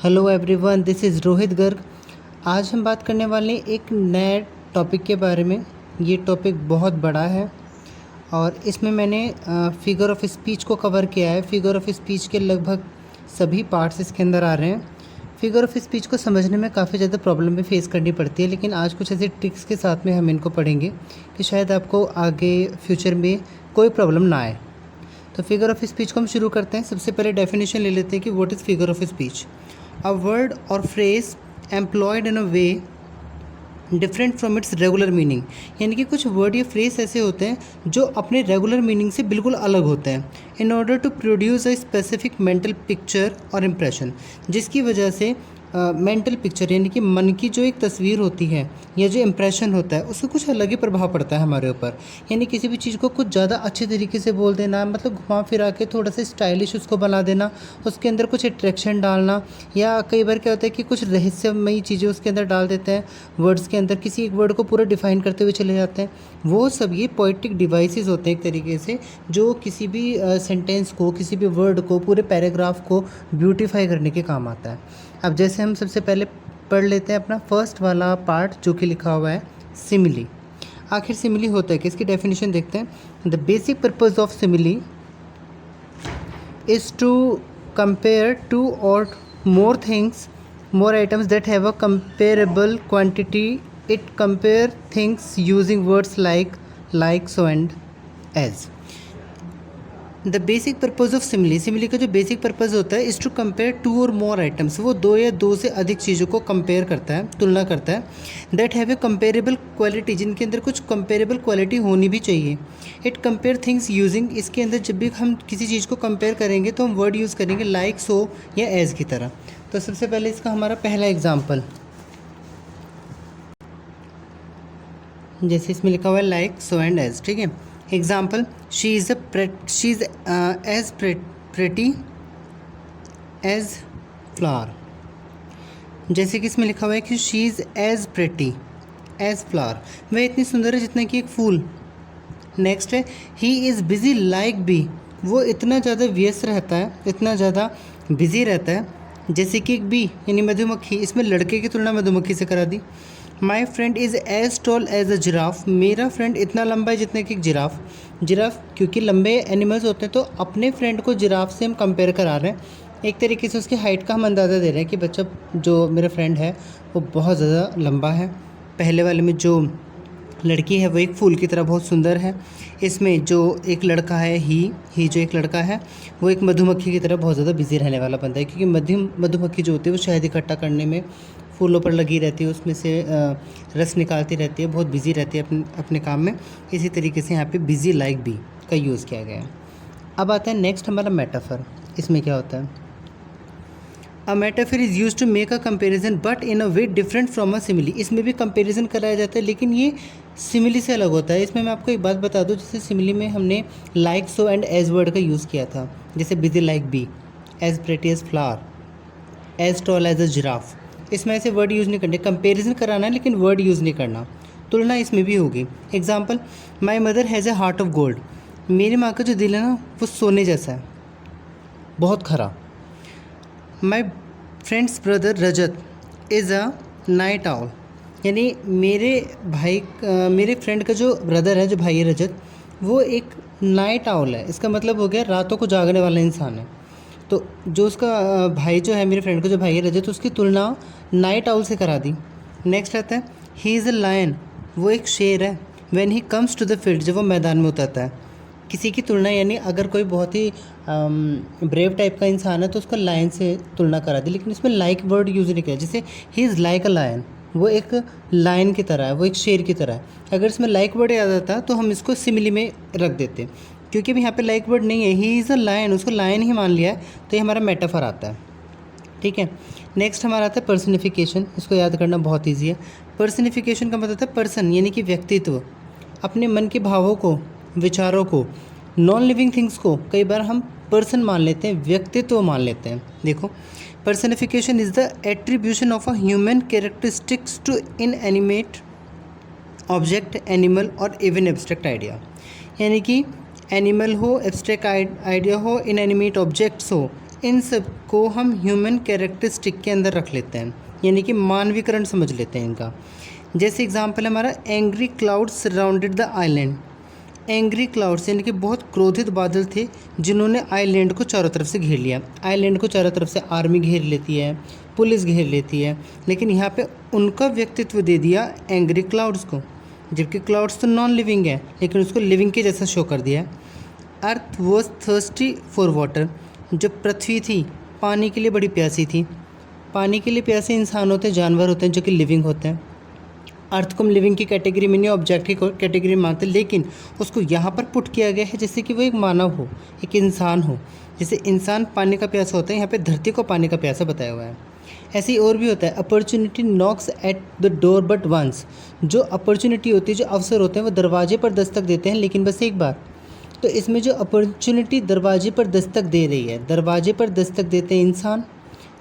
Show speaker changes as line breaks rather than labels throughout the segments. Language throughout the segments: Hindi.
Hello everyone, this is Rohit Garg. आज हम बात करने वाले हैं एक नए टॉपिक के बारे में। ये टॉपिक बहुत बड़ा है और इसमें मैंने फिगर ऑफ स्पीच को कवर किया है। फिगर ऑफ स्पीच के लगभग सभी पार्ट्स इसके अंदर आ रहे हैं। फिगर ऑफ स्पीच को समझने में काफ़ी ज़्यादा प्रॉब्लम भी फेस करनी पड़ती है, लेकिन आज कुछ ऐसे ट्रिक्स के साथ में हम इनको पढ़ेंगे कि शायद आपको आगे फ्यूचर में कोई प्रॉब्लम ना आए। तो फिगर ऑफ स्पीच को हम शुरू करते हैं। सबसे पहले डेफिनेशन ले लेते हैं कि what is figure of speech. A word or phrase employed in a way different from its regular meaning, यानी कि कुछ वर्ड या फ्रेज ऐसे होते हैं जो अपने रेगुलर मीनिंग से बिल्कुल अलग होते हैं in order to produce a specific mental picture और इम्प्रेशन, जिसकी वजह से मेंटल पिक्चर यानी कि मन की जो एक तस्वीर होती है या जो इम्प्रेशन होता है उसका कुछ अलग ही प्रभाव पड़ता है हमारे ऊपर। यानी किसी भी चीज़ को कुछ ज़्यादा अच्छे तरीके से बोल देना, मतलब घुमा फिरा के थोड़ा सा स्टाइलिश उसको बना देना, उसके अंदर कुछ अट्रैक्शन डालना, या कई बार क्या होता है कि कुछ रहस्यमयी चीज़ें उसके अंदर डाल देते हैं वर्ड्स के अंदर, किसी एक वर्ड को पूरा डिफाइन करते हुए चले जाते हैं। वो सब ये पोइटिक डिवाइसेस होते हैं एक तरीके से, जो किसी भी सेंटेंस को, किसी भी वर्ड को, पूरे पैराग्राफ को ब्यूटीफाई करने के काम आता है। अब जैसे हम सबसे पहले पढ़ लेते हैं अपना फर्स्ट वाला पार्ट जो कि लिखा हुआ है सिमिली। आखिर सिमिली होता है कि इसकी डेफिनेशन देखते हैं। The basic purpose of simile is to compare two or more things, more items that have a comparable quantity. It compare things using words like, so and as. The basic purpose of simile, simile का जो बेसिक पर्पज़ होता है is to compare two or more items, वो दो या दो से अधिक चीज़ों को कंपेयर करता है, तुलना करता है। That have a comparable quality, जिनके अंदर कुछ कंपेरेबल क्वालिटी होनी भी चाहिए। इट कंपेयर थिंग्स यूजिंग, इसके अंदर जब भी हम किसी चीज़ को कंपेयर करेंगे तो हम वर्ड यूज़ करेंगे लाइक, सो या एज की तरह। तो सबसे पहले इसका हमारा पहला एग्जाम्पल, जैसे इसमें लिखा हुआ है लाइक, सो एंड एज, ठीक है। Example, she is as pretty as flower. जैसे कि इसमें लिखा हुआ है कि she is as pretty as flower, वह इतनी सुंदर है जितना कि एक फूल। नेक्स्ट है he is busy like bee, वो इतना ज़्यादा व्यस्त रहता है, इतना ज़्यादा बिज़ी रहता है जैसे कि एक बी यानी मधुमक्खी। इसमें लड़के की तुलना मधुमक्खी से करा दी। My friend is as tall as a giraffe, मेरा फ्रेंड इतना लंबा है जितना कि एक जिराफ। जिराफ क्योंकि लंबे एनिमल्स होते हैं तो अपने फ्रेंड को जिराफ से हम कंपेयर करा रहे हैं, एक तरीके से उसकी हाइट का हम अंदाज़ा दे रहे हैं कि बच्चा जो मेरा फ्रेंड है वो बहुत ज़्यादा लंबा है। पहले वाले में जो लड़की है वो एक फूल की तरह बहुत सुंदर है। इसमें जो एक लड़का है ही जो एक लड़का है वो एक मधुमक्खी की तरह बहुत ज़्यादा बिजी रहने वाला बंदा है, क्योंकि मधुमक्खी जो होती है वो शहद इकट्ठा करने में फूलों पर लगी रहती है, उसमें से रस निकालती रहती है, बहुत बिजी रहती है अपने काम में। इसी तरीके से यहाँ पे बिजी लाइक बी का यूज़ किया गया है। अब आता है नेक्स्ट हमारा मेटाफर। इसमें क्या होता है, a metaphor is use to make a comparison but in a way different from a simile. इसमें भी कंपेरिजन कराया जाता है लेकिन ये सिमिली से अलग होता है। इसमें मैं आपको एक बात बता दूं, जैसे सिमिली में हमने like, so and as word का यूज़ किया था, जैसे busy like bee, as pretty as flower, as tall as a giraffe. इसमें ऐसे वर्ड यूज़ नहीं करने, कंपेरिजन कराना है लेकिन वर्ड यूज़ नहीं करना। तुलना इसमें भी होगी। Example, my mother has a heart of gold, मेरी माँ का जो दिल है ना वो सोने जैसा है, बहुत खरा। My friends brother Rajat is a night owl, यानी मेरे फ्रेंड का जो ब्रदर है, जो भाई है रजत, वो एक नाइट आउल है। इसका मतलब हो गया रातों को जागने वाला इंसान है। तो जो उसका भाई जो है, मेरे फ्रेंड का जो भाई है रजत, उसकी तुलना नाइट आउल से करा दी। नेक्स्ट आता है ही इज़ अ लायन, वो एक शेर है। When he comes to the field, जब वो मैदान में उतरता है। किसी की तुलना, यानी अगर कोई बहुत ही ब्रेव टाइप का इंसान है तो उसका लायन से तुलना करा दी, लेकिन इसमें लाइक वर्ड यूज़ नहीं किया। जैसे he is like a lion, वो एक लायन की तरह है, वो एक शेर की तरह है। अगर इसमें लाइक वर्ड याद आता तो हम इसको सिमिली में रख देते, क्योंकि अभी यहाँ पे लाइक वर्ड नहीं है, ही इज़ अ लायन, उसको लायन ही मान लिया है, तो ये हमारा मेटाफर आता है, ठीक है। नेक्स्ट हमारा आता है पर्सनिफिकेशन। इसको याद करना बहुत ईजी है। पर्सनिफिकेशन का मतलब है पर्सन, यानी कि व्यक्तित्व, अपने मन के भावों को, विचारों को, नॉन लिविंग थिंग्स को कई बार हम पर्सन मान लेते हैं, व्यक्तित्व मान लेते हैं। देखो, personification is the attribution of a human characteristics to inanimate object, animal और इवन एब्स्ट्रैक्ट आइडिया। यानी कि एनिमल हो, एब्स्ट्रैक्ट आइडिया हो, इनएनिमेट ऑब्जेक्ट्स हो, इन सब को हम ह्यूमन कैरेक्टरिस्टिक के अंदर रख लेते हैं, यानी कि मानवीकरण समझ लेते हैं इनका। जैसे एग्जांपल है हमारा angry cloud surrounded the island. Angry clouds यानी कि बहुत क्रोधित बादल थे जिन्होंने आइलैंड को चारों तरफ से घेर लिया। आइलैंड को चारों तरफ से आर्मी घेर लेती है, पुलिस घेर लेती है, लेकिन यहाँ पे उनका व्यक्तित्व दे दिया एंग्री क्लाउड्स को, जबकि क्लाउड्स तो नॉन लिविंग है लेकिन उसको लिविंग के जैसा शो कर दिया है। अर्थ वॉज थर्स्टी फॉर वाटर। जो पृथ्वी थी पानी के लिए बड़ी प्यासी थी। पानी के लिए प्यासे इंसान होते हैं, जानवर होते हैं जो कि लिविंग होते हैं। अर्थ को हम लिविंग की कैटेगरी में नहीं, ऑब्जेक्ट की कैटेगरी में मानते, लेकिन उसको यहाँ पर पुट किया गया है जैसे कि वो एक मानव हो, एक इंसान हो। जैसे इंसान पानी का प्यासा होता है, यहाँ पे धरती को पानी का प्यासा बताया हुआ है। ऐसे ही और भी होता है, opportunity knocks at the door but once. जो अपॉर्चुनिटी होती है, जो अवसर होते हैं, वो दरवाजे पर दस्तक देते हैं लेकिन बस एक बार। तो इसमें जो अपॉर्चुनिटी दरवाजे पर दस्तक दे रही है, दरवाजे पर दस्तक देते हैं इंसान,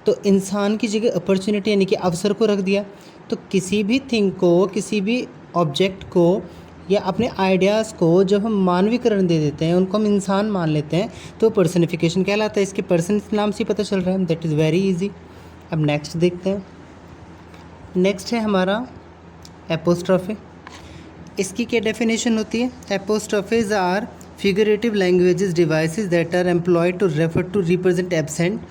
तो इंसान की जगह अपॉर्चुनिटी यानी कि अवसर को रख दिया। तो किसी भी थिंग को, किसी भी ऑब्जेक्ट को या अपने आइडियाज़ को जब हम मानवीकरण दे देते हैं, उनको हम इंसान मान लेते हैं, तो पर्सनिफिकेशन कहलाता है। इसके पर्सन नाम से पता चल रहा है, दैट इज़ वेरी इजी। अब नेक्स्ट देखते हैं। नेक्स्ट है हमारा एपोस्ट्रोफे। इसकी क्या डेफिनेशन होती है? Apostrophes are figurative languages devices that are employed to refer to represent absent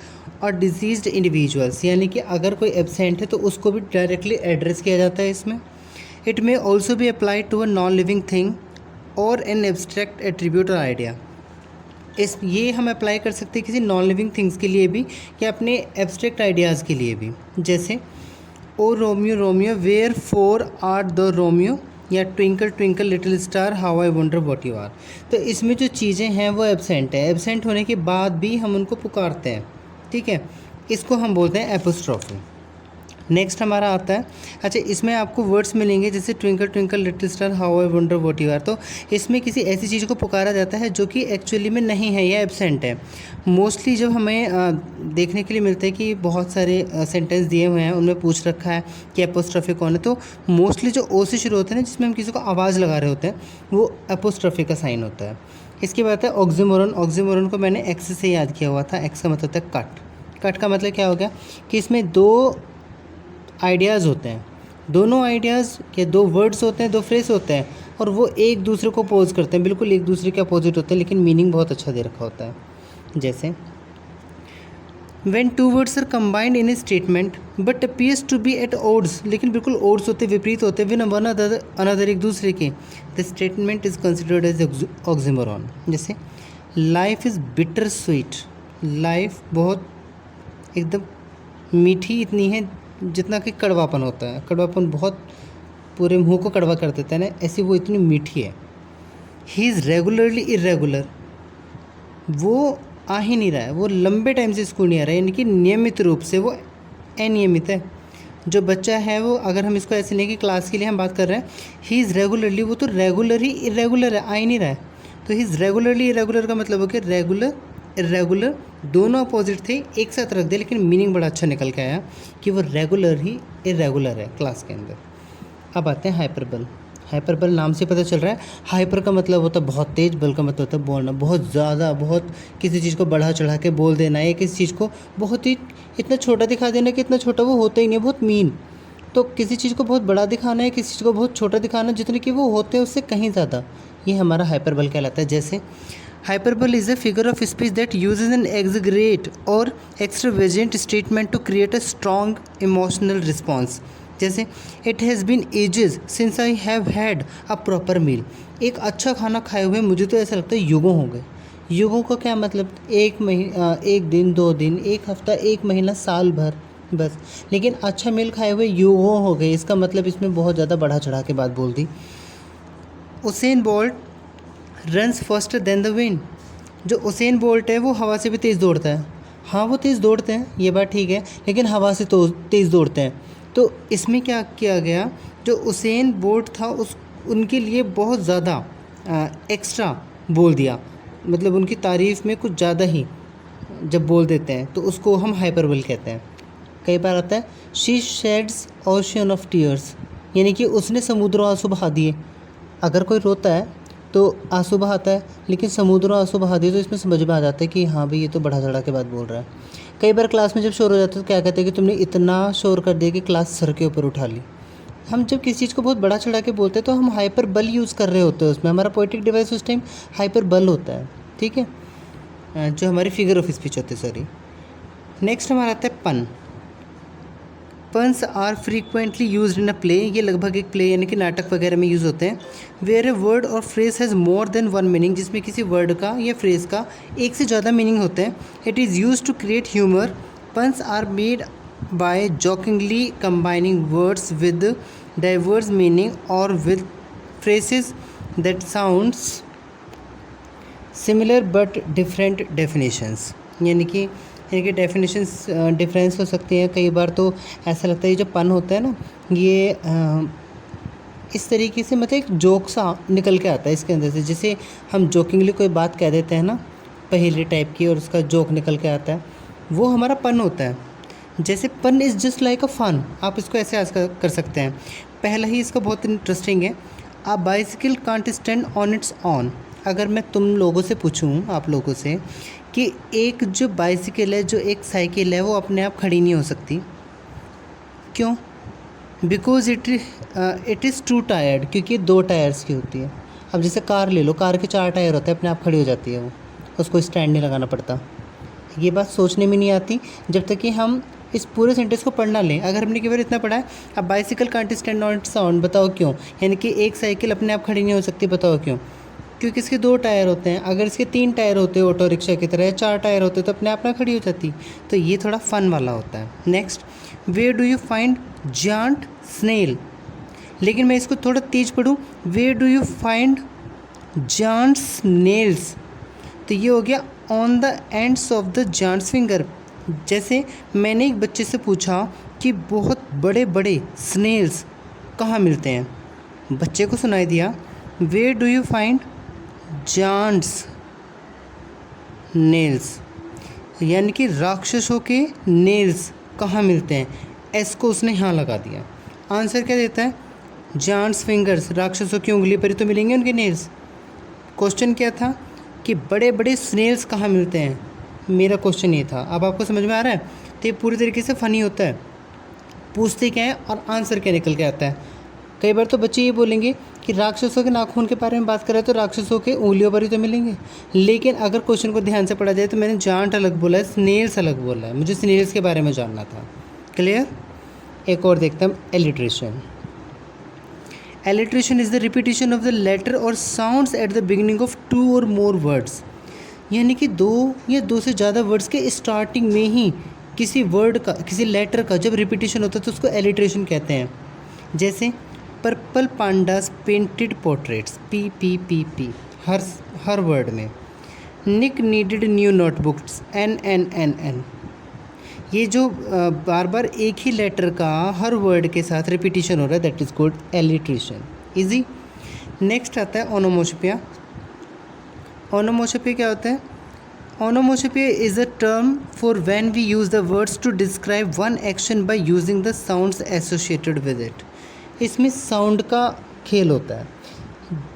or deceased individuals. यानी कि अगर कोई एब्सेंट है तो उसको भी डायरेक्टली एड्रेस किया जाता है इसमें। It may also be applied to a non living thing और एन एब्स्ट्रैक्ट एट्रीब्यूट और आइडिया। ये हम अप्लाई कर सकते हैं किसी नॉन लिविंग थिंग्स के लिए भी या अपने एब्स्ट्रैक्ट आइडियाज़ के लिए भी। जैसे O Romeo Romeo wherefore are the Romeo, या twinkle twinkle little star how I wonder what you are. तो इसमें जो चीज़ें हैं वो एब्सेंट है, एब्सेंट होने के बाद भी हम उनको पुकारते हैं, ठीक है। इसको हम बोलते हैं एपोस्ट्रोफी। नेक्स्ट हमारा आता है, अच्छा इसमें आपको वर्ड्स मिलेंगे जैसे twinkle twinkle little star how I wonder what you are. तो इसमें किसी ऐसी चीज़ को पुकारा जाता है जो कि एक्चुअली में नहीं है या एब्सेंट है। मोस्टली जब हमें देखने के लिए मिलता है कि बहुत सारे सेंटेंस दिए हुए हैं, उनमें पूछ रखा है कि एपोस्ट्रोफी कौन है, तो मोस्टली जो ओ से शुरू होते हैं ना, जिसमें हम किसी को आवाज़ लगा रहे होते हैं, वो एपोस्ट्रोफी का साइन होता है। इसके बाद है ऑक्सीमोरन। ऑक्सीमोरन को मैंने एक्स से याद किया हुआ था। एक्स का मतलब होता है कट। कट का मतलब क्या हो गया कि इसमें दो आइडियाज़ होते हैं, दोनों आइडियाज़ के दो वर्ड्स होते हैं, दो फ्रेज होते हैं, और वो एक दूसरे को अपोज करते हैं, बिल्कुल एक दूसरे के अपोजिट होते हैं, लेकिन मीनिंग बहुत अच्छा दे रखा होता है। जैसे when two words are combined in a statement but appears to be at odds, लेकिन बिल्कुल ओड्स होते, विपरीत होते, विन वन अनदर, एक दूसरे के, the statement is considered as oxymoron. जैसे life is bittersweet. Life बहुत एकदम मीठी इतनी है जितना कि कड़वापन होता है। कड़वापन बहुत पूरे मुंह को कड़वा कर देता है ना, ऐसी वो इतनी मीठी है। He is regularly irregular. वो आ ही नहीं रहा है, वो लंबे टाइम से स्कूल नहीं आ रहा है, यानी कि नियमित रूप से वो अनियमित है। जो बच्चा है वो, अगर हम इसको ऐसे नहीं कि क्लास के लिए हम बात कर रहे हैं, ही इज़ रेगुलरली, वो तो रेगुलरली इरेगुलर है, आ ही नहीं रहा है। तो ही इज़ रेगुलरली इरेगुलर का मतलब हो कि रेगुलर इरेगुलर दोनों अपोजिट थे, एक साथ रख दिया, लेकिन मीनिंग बड़ा अच्छा निकल के आया कि वो रेगुलर ही इरेगुलर है क्लास के अंदर। अब आते हैं हाइपरबल। हाइपरबल नाम से पता चल रहा है, हाइपर का मतलब होता है बहुत तेज, बल का मतलब होता है बोलना, बहुत ज़्यादा, बहुत किसी चीज़ को बढ़ा चढ़ा के बोल देना, या किसी चीज़ को बहुत ही इतना छोटा दिखा देना कि इतना छोटा वो होता ही नहीं है, बहुत मीन। तो किसी चीज़ को बहुत बड़ा दिखाना है, किसी चीज़ को बहुत छोटा दिखाना, जितने कि वो होते हैं उससे कहीं ज़्यादा, ये हमारा हाइपरबल कहलाता है। जैसे hyperbole is a figure of speech that uses an exaggerate or extravagant statement to create a strong emotional response. जैसे it has been ages since I have had a proper meal. एक अच्छा खाना खाए हुए मुझे तो ऐसा लगता है युगों हो गए। युगों का क्या मतलब? एक दिन, 2 दिन, एक हफ्ता, 1 महीना, साल भर, बस। लेकिन अच्छा मील खाए हुए युगों हो गए, इसका मतलब इसमें बहुत ज़्यादा बढ़ा चढ़ा के बात बोल दी। Usain Bolt runs faster than the wind. जो उसेन बोल्ट है वो हवा से भी तेज़ दौड़ता है। हाँ, वो तेज़ दौड़ते हैं, ये बात ठीक है, लेकिन हवा से तो तेज़ दौड़ते हैं। तो इसमें क्या किया गया, जो उसेन बोल्ट था उनके लिए बहुत ज़्यादा एक्स्ट्रा बोल दिया, मतलब उनकी तारीफ़ में कुछ ज़्यादा ही जब बोल देते हैं तो उसको हम हाइपरबल कहते हैं। कई बार आता है she shades ocean of tears, यानी कि उसने समुद्र आंसू बहा दिए। अगर कोई रोता है तो आंसू बहाता है, लेकिन समुद्रों आंसू बहा दिए तो इसमें समझ में आ जाता है कि हाँ भाई ये तो बढ़ा चढ़ा के बात बोल रहा है। कई बार क्लास में जब शोर हो जाता है तो क्या कहते हैं कि तुमने इतना शोर कर दिया कि क्लास सर के ऊपर उठा ली। हम जब किसी चीज़ को बहुत बड़ा चढ़ा के बोलते हैं तो हम हाइपर बल यूज़ कर रहे होते हैं, उसमें हमारा पोएटिक डिवाइस उस टाइम हाइपर बल होता है, ठीक है, जो हमारी फिगर ऑफ स्पीच होती है, सॉरी। नेक्स्ट हमारा आता है pun. Puns are frequently use in a play, ये लगभग एक प्ले यानी कि नाटक वगैरह में यूज़ होते हैं। वेयर ए वर्ड और phrase has more than one meaning, जिसमें किसी वर्ड का या फ्रेज का एक से ज़्यादा मीनिंग होते हैं। It is use to create humour. Puns are made by jokingly combining words with diverse meaning or with phrases that sounds similar but different definitions, यानी कि इनके डेफिनेशंस डिफरेंस हो सकती हैं। कई बार तो ऐसा लगता है ये जो पन होता है ना, ये इस तरीके से मतलब एक जोक सा निकल के आता है इसके अंदर से, जैसे हम जोकिंगली कोई बात कह देते हैं ना पहेली टाइप की और उसका जोक निकल के आता है, वो हमारा पन होता है। जैसे pun is just like a fun, आप इसको ऐसे आज कर सकते हैं। पहला ही इसका बहुत इंटरेस्टिंग है। A bicycle can't stand on it's on. अगर मैं तुम लोगों से पूछूं, आप लोगों से, कि एक जो बाइसिकल है, जो एक साइकिल है, वो अपने आप खड़ी नहीं हो सकती, क्यों? Because it is to tired, क्योंकि 2 टायर्स की होती है। अब जैसे कार ले लो, कार के 4 टायर होते हैं, अपने आप खड़ी हो जाती है वो, उसको स्टैंड नहीं लगाना पड़ता। ये बात सोचने में नहीं आती जब तक कि हम इस पूरे सेंटेंस को पढ़ ना लें। अगर हमने केवल इतना पढ़ा है, अब bicycle can't stand on it's on, बताओ क्यों? यानी कि एक साइकिल अपने आप खड़ी नहीं हो सकती, बताओ क्यों? क्योंकि इसके 2 टायर होते हैं। अगर इसके 3 टायर होते ऑटो रिक्शा की तरह, 4 टायर होते तो अपने आप ना खड़ी हो जाती। तो ये थोड़ा फन वाला होता है। Next, where do you find giant snail. लेकिन मैं इसको थोड़ा तेज पढ़ूँ, where do you find giant snails, तो ये हो गया on the ends of the giant's finger. जैसे मैंने एक बच्चे से पूछा कि बहुत बड़े बड़े स्नेल्स कहाँ मिलते हैं, बच्चे को सुनाई दिया where do you find giants nails, यानी कि राक्षसों के नेल्स कहाँ मिलते हैं। एस को उसने यहाँ लगा दिया। आंसर क्या देता है? जांट्स फिंगर्स, राक्षसों की उंगली पर ही तो मिलेंगे उनके नेल्स। क्वेश्चन क्या था कि बड़े बड़े स्नेल्स कहाँ मिलते हैं, मेरा क्वेश्चन ये था। अब आपको समझ में आ रहा है? तो ये पूरी तरीके से फ़नी होता है। पूछते क्या है और आंसर क्या निकल के आता है। कई बार तो बच्चे ये बोलेंगे कि राक्षसों के नाखून के बारे में बात करें तो राक्षसों के उंगलियों पर ही तो मिलेंगे, लेकिन अगर क्वेश्चन को ध्यान से पढ़ा जाए तो मैंने जांट अलग बोला है, स्नेल्स अलग बोला है। मुझे स्नेल्स के बारे में जानना था। क्लियर? एक और देखता हूँ, alliteration. Alliteration is the repetition of the letter और sounds at the beginning of 2 और मोर वर्ड्स, यानी कि 2 या 2 से ज़्यादा वर्ड्स के स्टार्टिंग में ही किसी वर्ड का, किसी लेटर का जब रिपीटिशन होता है तो उसको एलिट्रेशन कहते हैं। जैसे purple pandas painted portraits, PPPP हर वर्ड में। निक नीडेड न्यू नोटबुक्स, NNNN। ये जो बार बार एक ही लेटर का हर वर्ड के साथ रिपीटिशन हो रहा है, that is called alliteration. Easy. Next आता है ओनोमोशपिया। ओनोमोशपिया क्या होता है? Onomatopoeia is a term for when we use the words to describe one action by using the sounds associated with it. इसमें साउंड का खेल होता है।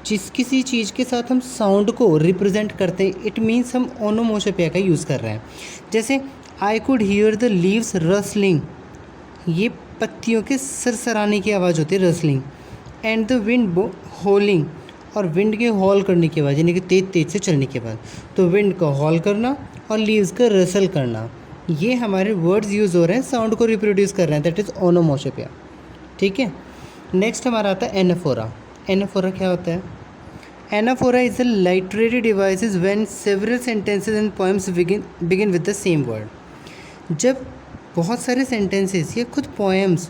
जिस किसी चीज़ के साथ हम साउंड को रिप्रेजेंट करते हैं, इट मीन्स हम ओनोमोशपिया का यूज़ कर रहे हैं। जैसे I could hear the leaves rustling, ये पत्तियों के सरसराने की आवाज़ होती है, रसलिंग। एंड द विंड होलिंग, और विंड के हॉल करने की आवाज़, यानी कि तेज तेज से चलने के बाद। तो विंड का हॉल करना और लीव्स का रसल करना, ये हमारे वर्ड्स यूज़ हो रहे हैं, साउंड को रिप्रोड्यूस कर रहे हैं, दैट इज़ ओनोमोशपिया। ठीक है। नेक्स्ट हमारा आता है एनाफोरा। एनाफोरा क्या होता है? Anaphora is a literary device when several sentences and poems begin with the same word. जब बहुत सारे सेंटेंसेस या खुद पोएम्स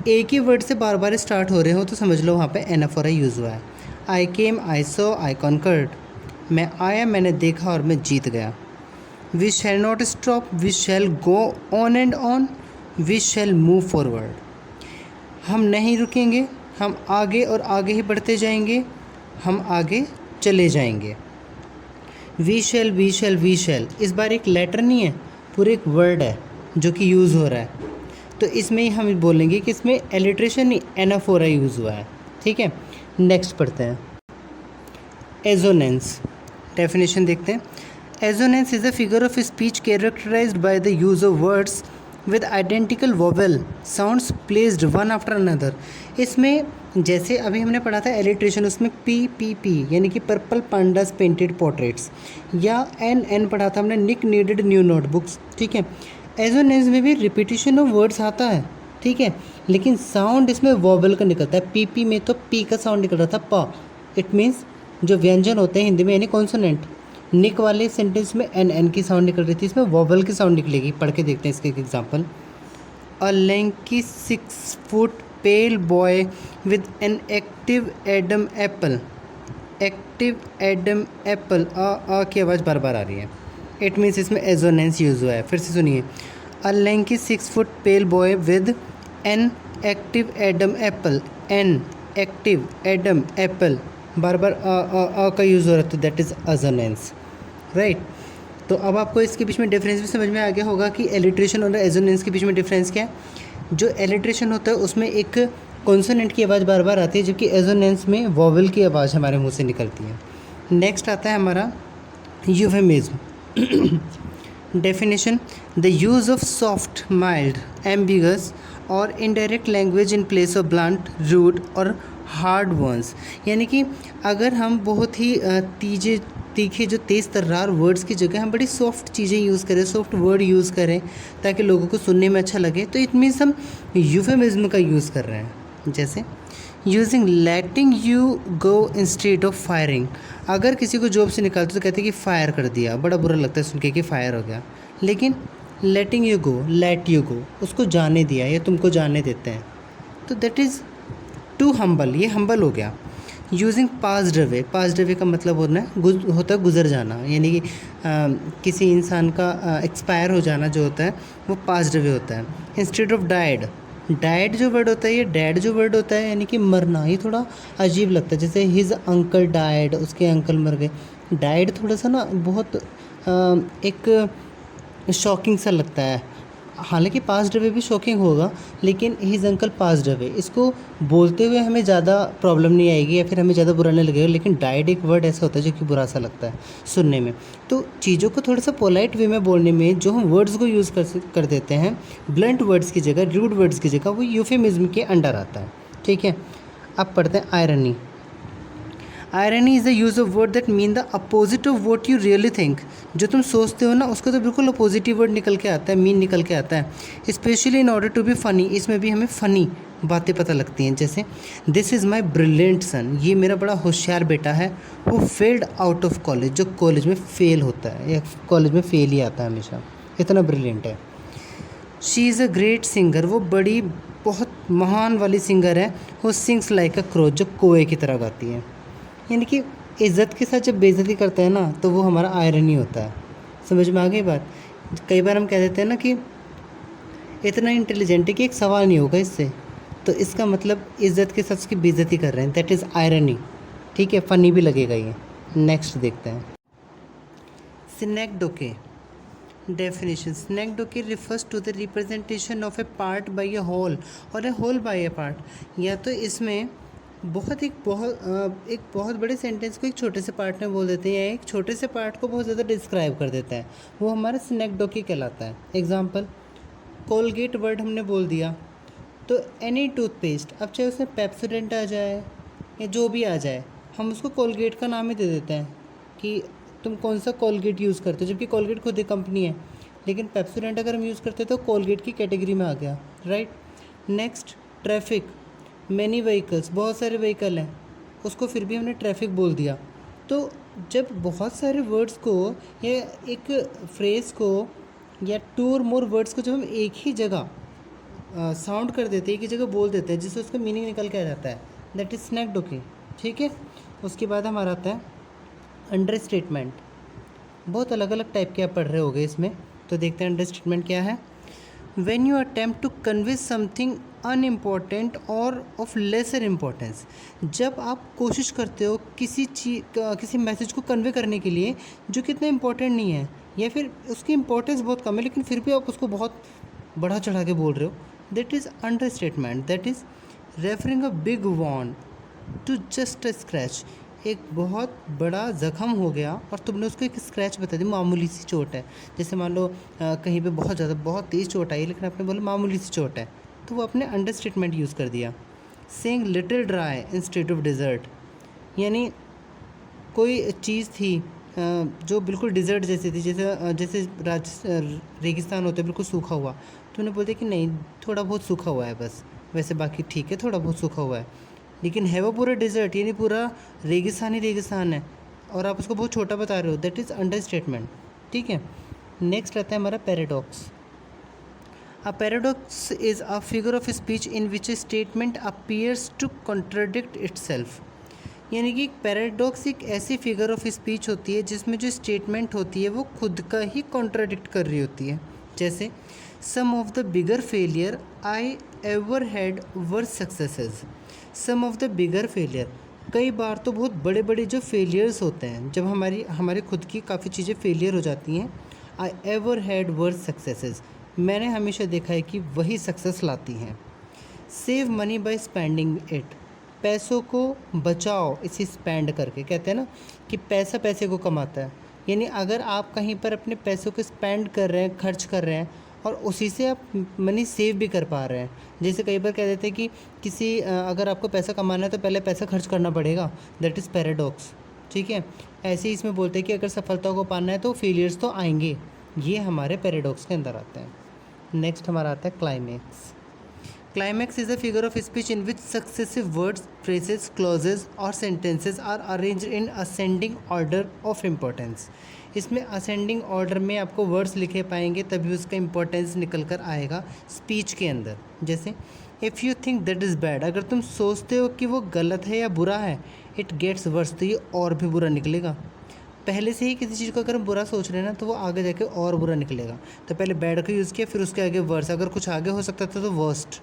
एक ही वर्ड से बार बार स्टार्ट हो रहे हो तो समझ लो वहाँ पे एनाफोरा यूज़ हुआ है। आई केम, आई सॉ, आई कॉन्कर्ड, मैं आया, मैंने देखा और मैं जीत गया। We shall not stop, we shall go on and on, we shall move forward, हम नहीं रुकेंगे, हम आगे और आगे ही बढ़ते जाएंगे, हम आगे चले जाएंगे। We shall, we shall, we shall, इस बार एक लेटर नहीं है, पूरे एक वर्ड है जो कि यूज़ हो रहा है। तो इसमें ही हम बोलेंगे कि इसमें एलिट्रेशन नहीं, एनाफोरा यूज़ हुआ है। ठीक है। नेक्स्ट पढ़ते हैं। एजोनेंस, डेफिनेशन देखते हैं। Assonance is a figure of speech characterized by the use of words with identical vowel sounds placed one after another. इसमें जैसे अभी हमने पढ़ा था एलिट्रेशन, उसमें पी यानी कि पर्पल पांडास पेंटेड पोर्ट्रेट्स, या एन पढ़ा था हमने निक नीडेड न्यू नोटबुक्स, ठीक है। एजोनेंस में भी रिपीटिशन ऑफ वर्ड्स आता है, ठीक है, लेकिन साउंड इसमें वोवेल का निकलता है। पी में तो पी का साउंड निकल रहा था प, इट मीन्स जो व्यंजन होते हैं हिंदी में यानी कॉन्सोनेंट। निक वाले सेंटेंस में एन की साउंड निकल रही थी, इसमें वोवेल की साउंड निकलेगी। पढ़ के देखते हैं इसके example. A lanky 6 foot pale boy with an active Adam apple. Active Adam apple, आ की आवाज़ बार बार आ रही है, इट मीन्स इसमें एजोनेंस यूज हुआ है। फिर से सुनिए। A lanky 6 foot pale boy with an active Adam apple. An active Adam apple, बार बार आ का यूज़ हो रहा है, तो दैट इज़ एजोनेंस, राइट। तो अब आपको इसके बीच में डिफरेंस भी समझ में आ गया होगा कि एलिट्रेशन और एजोनेंस के बीच में डिफरेंस क्या है। जो एलिट्रेशन होता है उसमें एक कॉन्सोनेंट की आवाज़ बार बार आती है, जबकि एजोनेंस में वोवेल की आवाज़ हमारे मुंह से निकलती है। नेक्स्ट आता है हमारा euphemism. Definition: the use of soft, mild, ambiguous और indirect language in place of blunt, rude और हार्ड वंस। यानी कि अगर हम बहुत ही तीखे जो तेज़ तर्रार वर्ड्स की जगह हम बड़ी सॉफ्ट चीज़ें यूज़ करें, सॉफ्ट वर्ड यूज़ करें ताकि लोगों को सुनने में अच्छा लगे, तो इट मीन्स हम यूफेमिज्म का यूज़ कर रहे हैं। जैसे using letting you go instead of firing. अगर किसी को जॉब से निकालते तो कहते हैं कि फायर कर दिया, बड़ा बुरा लगता है सुन के कि फायर हो गया, लेकिन letting you go, let you go, उसको जाने दिया या तुमको जाने देते हैं, तो दैट इज़ टू हम्बल, ये हम्बल हो गया। Using passed away, passed away का मतलब होता है गुजर जाना, यानी कि किसी इंसान का एक्सपायर हो जाना जो होता है वो पास्ड अवे होता है। इंस्टेड ऑफ डाइड, डाइड जो वर्ड होता है, ये डैड जो वर्ड होता है यानी कि मरना, ये थोड़ा अजीब लगता है। जैसे हिज अंकल डाइड, उसके अंकल मर गए। डाइड थोड़ा सा ना बहुत एक शॉकिंग सा लगता है, हालांकि पास्ड अवे भी शॉकिंग होगा, लेकिन हिज अंकल पास्ड अवे इसको बोलते हुए हमें ज़्यादा प्रॉब्लम नहीं आएगी या फिर हमें ज़्यादा बुरा नहीं लगेगा, लेकिन डाइड एक वर्ड ऐसा होता है जो कि बुरा सा लगता है सुनने में। तो चीज़ों को थोड़ा सा पोलाइट वे में बोलने में जो हम वर्ड्स को यूज़ कर देते हैं ब्लंट वर्ड्स की जगह, रूड वर्ड्स की जगह, वो यूफेमिज्म के अंडर आता है, ठीक है। अब पढ़ते हैं irony. Irony is the use of word that mean the opposite of what you really think. जो तुम सोचते हो ना उसका तो बिल्कुल अपोजिटिव वर्ड निकल के आता है, मीन निकल के आता है। Specially in order to be funny, इसमें भी हमें फ़नी बातें पता लगती हैं। जैसे this is my brilliant son, ये मेरा बड़ा होशियार बेटा है। वो फेल्ड आउट ऑफ कॉलेज, जो कॉलेज में फ़ेल होता है या कॉलेज में फ़ेल ही आता है हमेशा, इतना ब्रिलियंट है। She is a great singer, वो बड़ी बहुत महान वाली सिंगर है। वो सिंग्स लाइक अ क्रो, जो कोए की तरह गाती है। यानी कि इज़्ज़त के साथ जब बेइज्जती करते हैं ना तो वो हमारा आयरनी होता है। समझ में आ गई बात। कई बार हम कह देते हैं ना कि इतना इंटेलिजेंट है कि एक सवाल नहीं होगा इससे, तो इसका मतलब इज़्ज़त के साथ उसकी बेइज्जती कर रहे हैं, दैट इज़ आयरनी, ठीक है। फ़नी भी लगेगा ये। नेक्स्ट देखते हैं synecdoche. Definition: synecdoche refers to the representation of a part by a whole और a whole by a part. या तो इसमें एक बहुत बड़े सेंटेंस को एक छोटे से पार्ट में बोल देते हैं या एक छोटे से पार्ट को बहुत ज़्यादा डिस्क्राइब कर देता है, वो हमारा स्नेक्डोके कहलाता है। एग्जांपल, कोलगेट वर्ड हमने बोल दिया तो एनी टूथपेस्ट, अब चाहे उसमें पेप्सोडेंट आ जाए या जो भी आ जाए, हम उसको कोलगेट का नाम ही दे देते हैं कि तुम कौन सा कोलगेट यूज़ करते हो, जबकि कोलगेट खुद एक कंपनी है, लेकिन पेप्सोडेंट अगर हम यूज़ करते तो कोलगेट की कैटेगरी में आ गया, right. Next, traffic, many vehicles, बहुत सारे व्हीकल हैं, उसको फिर भी हमने ट्रैफिक बोल दिया। तो जब बहुत सारे वर्ड्स को या एक फ्रेज़ को या टू और मोर वर्ड्स को जब हम एक ही जगह साउंड कर देते हैं, एक ही जगह बोल देते हैं, जिससे उसका मीनिंग निकल के आ जाता है, दैट इज़ स्नेक्डोके, ठीक है। उसके बाद हमारा आता है अंडर स्टेटमेंट। बहुत अलग अलग टाइप के आप पढ़ रहे होगे इसमें, तो देखते हैं अंडर स्टेटमेंट क्या है। When you attempt to convey something unimportant और of lesser importance, जब आप कोशिश करते हो किसी मैसेज को कन्वे करने के लिए जो कि इतना इम्पोर्टेंट नहीं है या फिर उसकी इम्पोर्टेंस बहुत कम है, लेकिन फिर भी आप उसको बहुत बढ़ा चढ़ा के बोल रहे हो, that is understatement. That is referring a big wound to just a scratch. एक बहुत बड़ा ज़ख़म हो गया और तुमने उसको एक स्क्रैच बता दी, मामूली सी चोट है। जैसे मान लो कहीं पे बहुत ज़्यादा बहुत तेज़ चोट आई लेकिन आपने बोला मामूली सी चोट है, तो वो आपने अंडर स्टेटमेंट यूज़ कर दिया। Saying little dry instead of desert, यानी कोई चीज़ थी जो बिल्कुल डिज़र्ट जैसी थी, जैसे रेगिस्तान होता है बिल्कुल सूखा हुआ, तो उन्होंने बोल दिया कि नहीं थोड़ा बहुत सूखा हुआ है बस, वैसे बाकी ठीक है थोड़ा बहुत सूखा हुआ है। लेकिन है वो पूरा डिज़र्ट, यानी पूरा रेगिस्तान ही रेगिस्तान है और आप उसको बहुत छोटा बता रहे हो, दैट इज़ अंडर स्टेटमेंट। ठीक है, नेक्स्ट आता है हमारा paradox. A paradox is a figure of speech in which a statement appears to contradict itself। यानी कि पैराडॉक्स एक ऐसी फिगर ऑफ स्पीच होती है जिसमें जो स्टेटमेंट होती है वो खुद का ही कॉन्ट्राडिक्ट कर रही होती है। जैसे some of the bigger failure I ever had were successes. Some of the bigger failure, कई बार तो बहुत बड़े बड़े जो फेलियर्स होते हैं, जब हमारे खुद की काफ़ी चीज़ें फेलियर हो जाती हैं, आई एवर हैड वर सक्सेसेस, मैंने हमेशा देखा है कि वही सक्सेस लाती हैं। Save money by spending it, पैसों को बचाओ इसे स्पेंड करके, कहते हैं ना कि पैसा पैसे को कमाता है। यानी अगर आप कहीं पर अपने पैसों को स्पेंड कर रहे हैं, खर्च कर रहे हैं और उसी से आप मनी सेव भी कर पा रहे हैं। जैसे कई बार कह देते हैं कि अगर आपको पैसा कमाना है तो पहले पैसा खर्च करना पड़ेगा, दैट इज़ पैराडॉक्स। ठीक है, ऐसे ही इसमें बोलते हैं कि अगर सफलता को पाना है तो फेलियर्स तो आएंगे, ये हमारे पैराडॉक्स के अंदर आते हैं। नेक्स्ट हमारा आता है climax. Climax is a figure of speech in which successive words, phrases, clauses और sentences are arranged in ascending order of importance। इसमें ascending order में आपको words लिखे पाएंगे तभी उसका importance निकल कर आएगा speech के अंदर। जैसे if you think that is bad, अगर तुम सोचते हो कि वो गलत है या बुरा है, it gets worse, तो ये और भी बुरा निकलेगा। पहले से ही किसी चीज़ को अगर हम बुरा सोच रहे हैं ना तो वो आगे जाके और बुरा निकलेगा। तो पहले बैड का यूज़ किया, फिर उसके आगे वर्स, अगर कुछ आगे हो सकता था तो worst.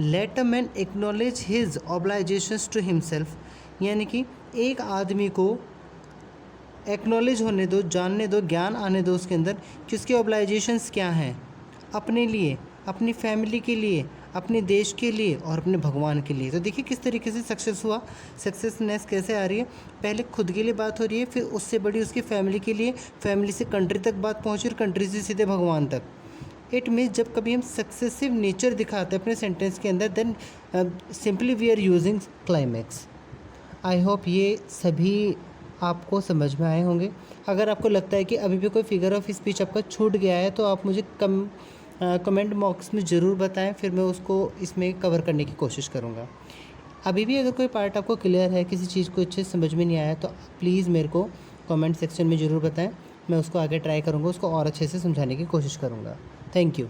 Let a man acknowledge his obligations to himself, यानी कि एक आदमी को एक्नॉलेज होने दो, जानने दो, ज्ञान आने दो उसके अंदर कि उसके ऑब्लाइजेशंस क्या हैं, अपने लिए, अपनी फैमिली के लिए, अपने देश के लिए और अपने भगवान के लिए। तो देखिए किस तरीके से सक्सेस हुआ, सक्सेसनेस कैसे आ रही है। पहले खुद के लिए बात हो रही है, फिर उससे बड़ी उसकी फैमिली के लिए, फैमिली से कंट्री तक बात पहुँची और कंट्री से सीधे भगवान तक। इट मीन्स जब कभी हम सक्सेसिव नेचर दिखाते हैं अपने सेंटेंस के अंदर, then simply we are using climax. I hope ये सभी आपको समझ में आए होंगे। अगर आपको लगता है कि अभी भी कोई फिगर ऑफ स्पीच आपका छूट गया है तो आप मुझे कमेंट बॉक्स में ज़रूर बताएं, फिर मैं उसको इसमें कवर करने की कोशिश करूँगा। अभी भी अगर कोई पार्ट आपको क्लियर है, किसी चीज़ को अच्छे से समझ में नहीं आया तो प्लीज़ मेरे को कमेंट सेक्शन में ज़रूर बताएं, मैं उसको आगे ट्राई करूँगा, उसको और अच्छे से समझाने की कोशिश करूँगा। Thank you.